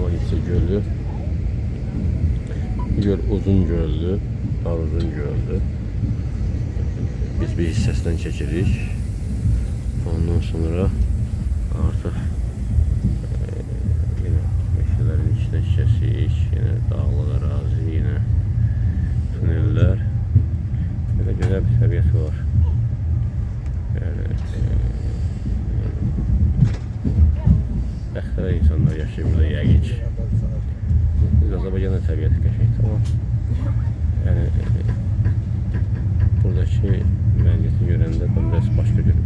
Mahiçə gölü. Göl uzun göldür, daha uzun göldür. Biz bir hissəsindən keçirik. Ondan sonra artıq yine meşələrin içine keçirik. Yine dağlıq ərazi, yine tuneller. Böyle güzel bir təbiəti var. Yani bəxtəvər insanlar yaşayır burada yəqin ki. Biz Azərbaycanın təbiəti qəşəngdir, amma yani buradakı məniyyəti görəndə biraz başqa götürür.